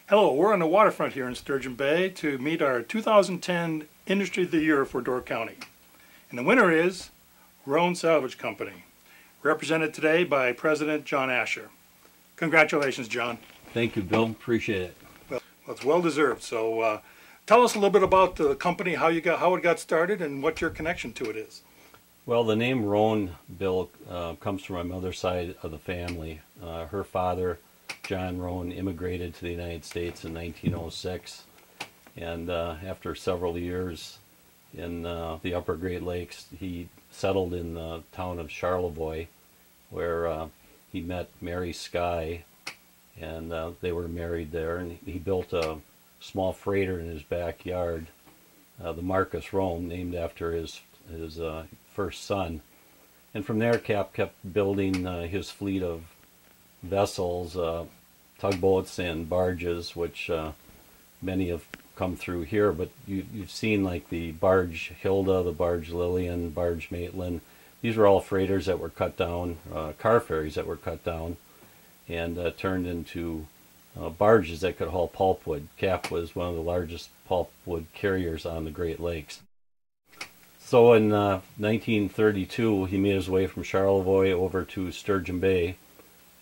Hello, we're on the waterfront here in Sturgeon Bay to meet our 2010 Industry of the Year for Door County. And the winner is Roen Salvage Company, represented today by President John Asher. Congratulations, John. Thank you, Bill. Appreciate it. Well, it's well deserved. So tell us a little bit about the company, how it got started, and what your connection to it is. Well, the name Roen, Bill, comes from my mother's side of the family. Her father, John Roen, immigrated to the United States in 1906, and after several years in the Upper Great Lakes, he settled in the town of Charlevoix, where he met Mary Skye, and they were married there, and he built a small freighter in his backyard, the Marcus Roen, named after his first son. And from there, Cap kept building his fleet of vessels, tugboats and barges, which many have come through here, but you've seen like the barge Hilda, the barge Lillian, barge Maitland. These were all freighters that were cut down, car ferries that were cut down and turned into barges that could haul pulpwood. Cap was one of the largest pulpwood carriers on the Great Lakes. So in 1932, he made his way from Charlevoix over to Sturgeon Bay.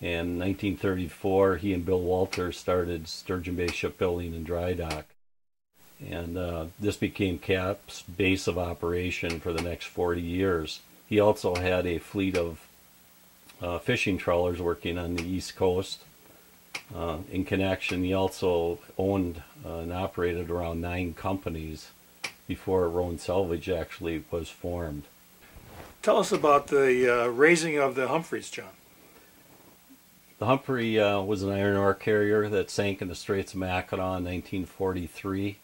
In 1934, he and Bill Walter started Sturgeon Bay Shipbuilding and Dry Dock. And this became Cap's base of operation for the next 40 years. He also had a fleet of fishing trawlers working on the East Coast. In connection, he also owned and operated around 9 companies before Roen Salvage actually was formed. Tell us about the raising of the Humphreys, John. The Humphrey was an iron ore carrier that sank in the Straits of Mackinac in 1943.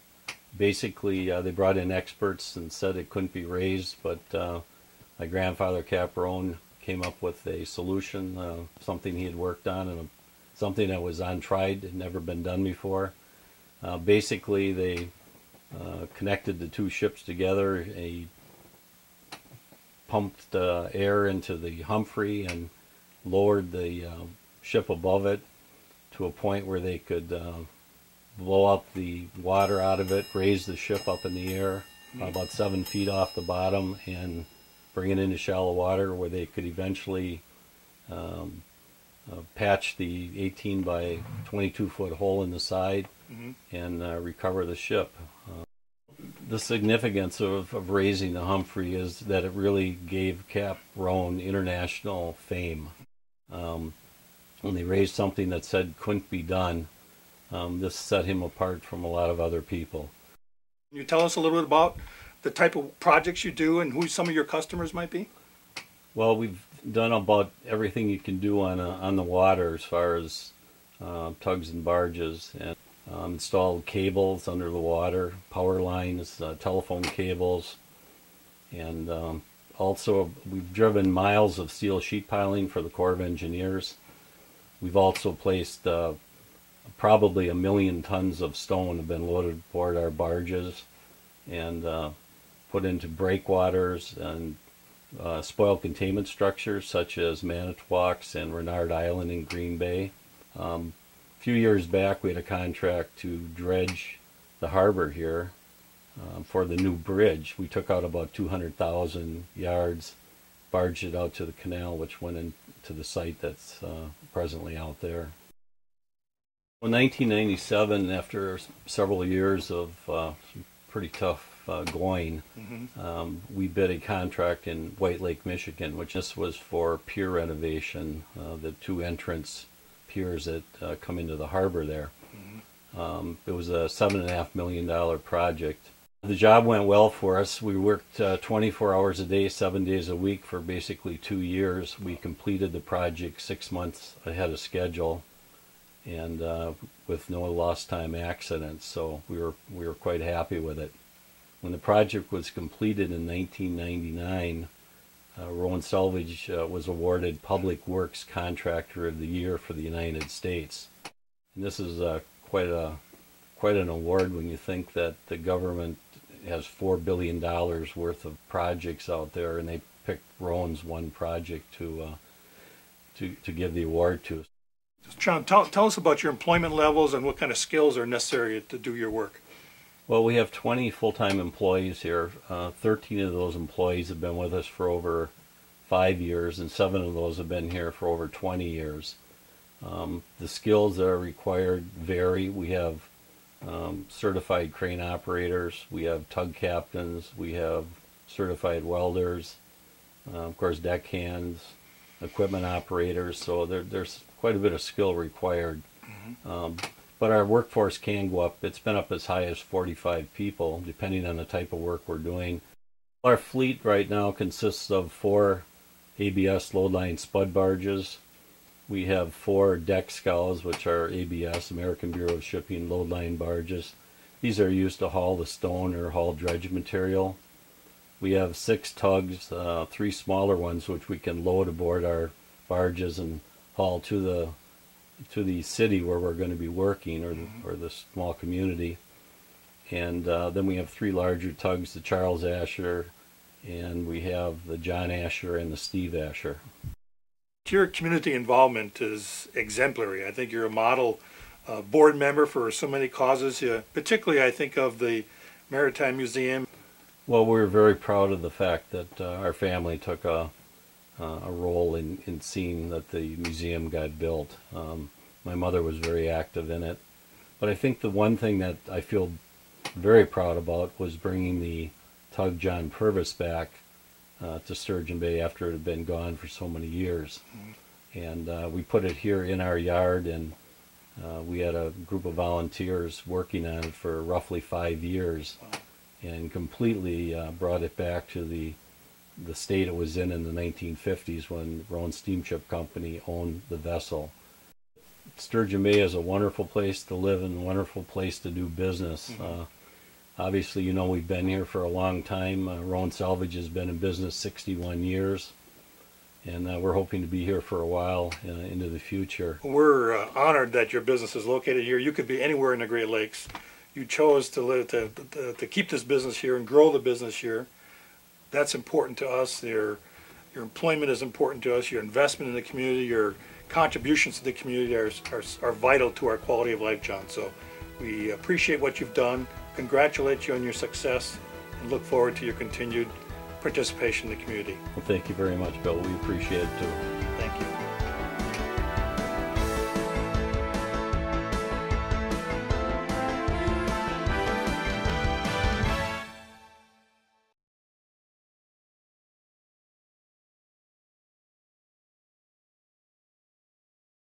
Basically, they brought in experts and said it couldn't be raised, but my grandfather, Cap Roen, came up with a solution, something he had worked on, and something that was untried, had never been done before. Basically, they connected the two ships together. He pumped air into the Humphrey and lowered the ship above it to a point where they could blow up the water out of it, raise the ship up in the air about 7 feet off the bottom, and bring it into shallow water where they could eventually patch the 18 by 22 foot hole in the side and recover the ship. The significance of raising the Humphrey is that it really gave Cap Roen international fame. When they raised something that said couldn't be done, this set him apart from a lot of other people. Can you tell us a little bit about the type of projects you do and who some of your customers might be? Well, we've done about everything you can do on the water as far as tugs and barges, and installed cables under the water, power lines, telephone cables, and also we've driven miles of steel sheet piling for the Corps of Engineers. We've also placed probably 1 million tons of stone have been loaded aboard our barges and put into breakwaters and spoil containment structures such as Manitowocks and Renard Island in Green Bay. A few years back, we had a contract to dredge the harbor here for the new bridge. We took out about 200,000 yards, barged it out to the canal, which went into the site that's presently out there. In 1997, after several years of pretty tough going, we bid a contract in White Lake, Michigan, which this was for pier renovation, the 2 entrance piers that come into the harbor there. It was a $7.5 million project. The job went well for us. We worked 24 hours a day, 7 days a week for basically 2 years. We completed the project 6 months ahead of schedule, and with no lost time accidents, so we were quite happy with it. When the project was completed in 1999, Roen Salvage was awarded Public Works Contractor of the Year for the United States. And this is quite an award when you think that the government has $4 billion worth of projects out there, and they picked Roen's one project to give the award to. John, tell us about your employment levels and what kind of skills are necessary to do your work. Well, we have 20 full-time employees here. 13 of those employees have been with us for over 5 years, and 7 of those have been here for over 20 years. The skills that are required vary. We have certified crane operators, we have tug captains, we have certified welders, of course deckhands, equipment operators, so there's quite a bit of skill required. But our workforce can go up. It's been up as high as 45 people, depending on the type of work we're doing. Our fleet right now consists of 4 ABS load line spud barges. We have 4 deck scows, which are ABS, American Bureau of Shipping load line barges. These are used to haul the stone or haul dredge material. We have 6 tugs, 3 smaller ones, which we can load aboard our barges and haul to the city where we're going to be working, or the small community. And then we have 3 larger tugs, the Charles Asher, and we have the John Asher and the Steve Asher. Your community involvement is exemplary. I think you're a model board member for so many causes. Particularly, I think of the Maritime Museum. Well, we're very proud of the fact that our family took a role in seeing that the museum got built. My mother was very active in it. But I think the one thing that I feel very proud about was bringing the tug John Purvis back to Sturgeon Bay after it had been gone for so many years. And we put it here in our yard, and we had a group of volunteers working on it for roughly 5 years, and completely brought it back to the state it was in the 1950s when Roen Steamship Company owned the vessel. Sturgeon Bay is a wonderful place to live and a wonderful place to do business. Obviously, you know, we've been here for a long time. Roen Salvage has been in business 61 years, and we're hoping to be here for a while into the future. We're honored that your business is located here. You could be anywhere in the Great Lakes. You chose to keep this business here and grow the business here. That's important to us. Your employment is important to us. Your investment in the community, your contributions to the community are vital to our quality of life, John. So we appreciate what you've done, congratulate you on your success, and look forward to your continued participation in the community. Well, thank you very much, Bill. We appreciate it too.